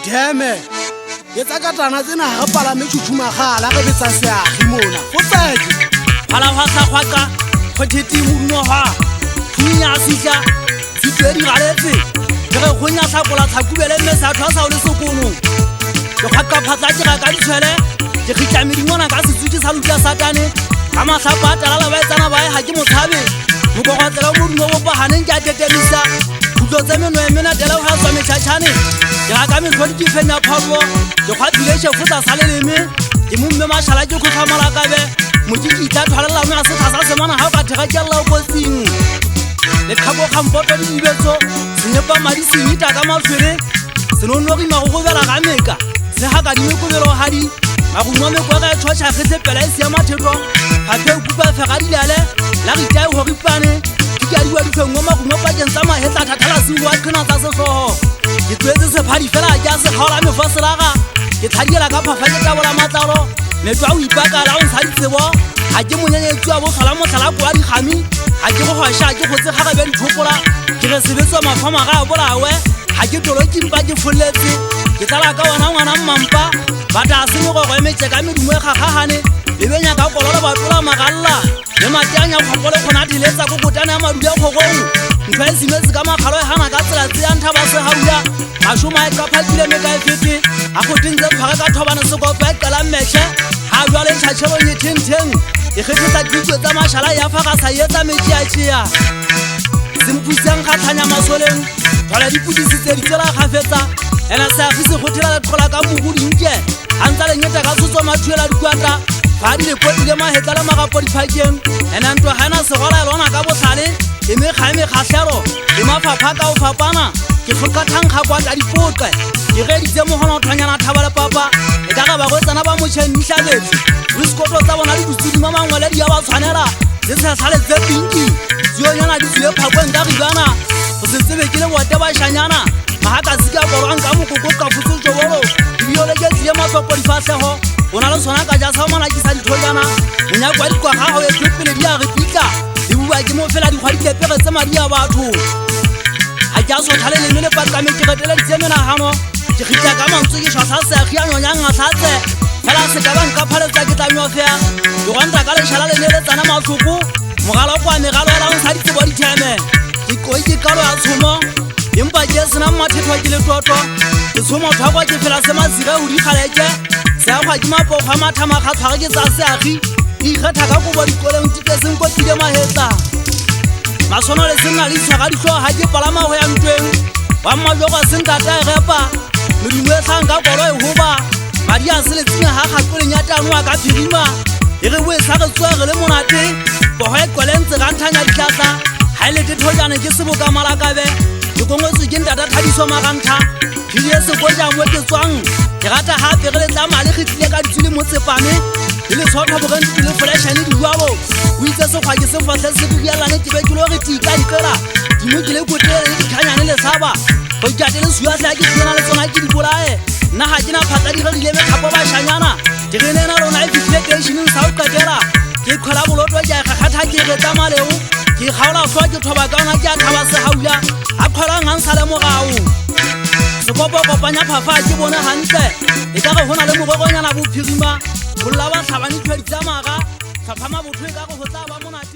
Deme ye tsa katana tsena ga palame tshutshumagala ge betsa seagi mona go tseke phala wa sa khwaka khotheti hunno ha thunya sija tsitwedi galetse re khonya sa kola tsakubele mme sa thwa sa o le sokono go khaka phatla tjega ka ditshwele ke khitlamedi mona ka setsuti sa lutla satane ga mahlapa tala ba etsana ba ha ke motshabe mo go gotsela mo dino go pahaneng ke a tetemisa go tsemeno emena tela ha tswa metšhatšhane ya ka metlhodi ke fenya pholo ke khwathile shefuta sa leleme ke mumme mashala ke khotha malakabe mojiki tla thwalela mo a se thasa semana ha ka thega ke lla go tsing le khabo khampoto di dibetso senyepa madisi nita ka mafere senonogi ma go bela ga meka se ha ka di mekobelo hadi ma go nwa mekwa ka tshwatsa khetse pela isi ya mathetho ha phe kupa fega dilale la re tsae ho ripane ke a diwa difengwa ma go nopa ke ntsa mahetla thathala se wa khona tsa sesoho ke tswetse se phadi fela ja se khaola mefoselaga ke thadiela ka phafa ke tabola matlalo metwa o ipakala o ntsha ditsebo ha ke monyenyetsi wa botlhala motlhala kwa dikgami ha ke go hwasha ke go tse gaga be dithopola ke re sebetsa mafama ga a bolawe ha ke tolo ke mpa ke folletse ke tsala ka wana ngwana mmampa ba ta se mo go emetse ka medumo e gagagane le benya ka kololo ba tola magalla le matanya go gole khona diletsa go botana ya maduya khogong ntwa e simetse ka makgalo e hana ka tsela tse ya ntha ba se hauya a shoma e ka phakile me ka fete a go tintse phaka ka thobana se go fa kala mmetshe ha jwa le tshachelo ye tenteng e kgetsa ditso tsa mashala ya fa ga sa yetsa metsi a tshia simpusang ga thanya masoleng thola dipudisi tse di tsela ga fetsa ena sa fise go thela tlola ka mogudi nke a ntsa le nyeta ka tsotswa mathuela dikwata ba di le poti le mahetla le magapo diphakeng ena ntwa ga ena segola e lona ka botlhale e mekgaeme kgatlhelo le mafapha ka o fapana ke tlhokathang kgakwata dipotle ke geditse mogonothonyana thaba le papa e ka ga ba go tsana ba motšheng ditlhabetse diskoto tsa bona le ditsudima mangwele di ya ba tshwanela le tshesale tse pinki tsionyana di tsile phakweng ka ribana go se tsebe ke le bote ba shanyana mahaka se ka borwang ka mokoko ka futso jobolo dibiole ke tsiye mafepo difatlhego o na le sona ka ja sa mona ke sa dithojana monyakwa dikwa gago e tlhopele di a repitla le bua ke mo fela dikgwa dikepege tse madi a batho ha ke a sotlhale leme le patlame ke retele ditse menagano ke gitla ka mantswe ke shwasa seagi a nyonyang ngatlatse fela se ka banka phaletsa ke tlamyofea ke gwanta ka leshala le neletsana matlhoko mogala kwa megalo ela o ntsha ditsebo ditheme ke koi ke kalo ya tshomo empa ke sena mathetho ke le toto ke tshomo thakwa ke fela se mazira o dikgaleke se a gwa ke mapogo a mathama kgatshwage ke tsa seagi ke ikgetha ka kobo dikoleng tikeseng kotile mahetla masono le senna le itshwaga ditlhogo ga ke palama go ya ntweng wa mmajogo sentata e gepa medimo e tlhang ka kolo e goba madi a se letsenya ga kgatoleng ya tanoa ka phirima e re boe sa re tswege le monate pogo e kwelentse ga nthanya ditlhatla ga e lete thojane ke seboka malakabe ke kongwetswe ke ntata thadiso magantha phedi e sekoja mo ke tswang ke rata gape ge letla male getlile ka ditswile mo tsepame le lesotho bogentse le flešhane dijuabo o itse sekgwa ke sefatlhe se dibialane ke be ke lo re tika dikela dimo ke le kotele le dikhanyane le saba go ikate le suatlha ke tsena le tsona ke dibolae nna ga ke na phatla di regile mekgapo bašanyana ke re nena lona e fitlhile teišeneng sa o qetela ke kgwela bolotwa ke a gakgatha ke retsa maleo ke kgaola tlhoa ke thoba ka ona ke a thaba segaula a kgwelang gang sa le mogao sekopokopanya phafa ke bone gantle e ka ge go na le mogogonyana bophirima golola ba tlhabane thwadi tsa maga tlhaphama botho e ka go go tsa ba monate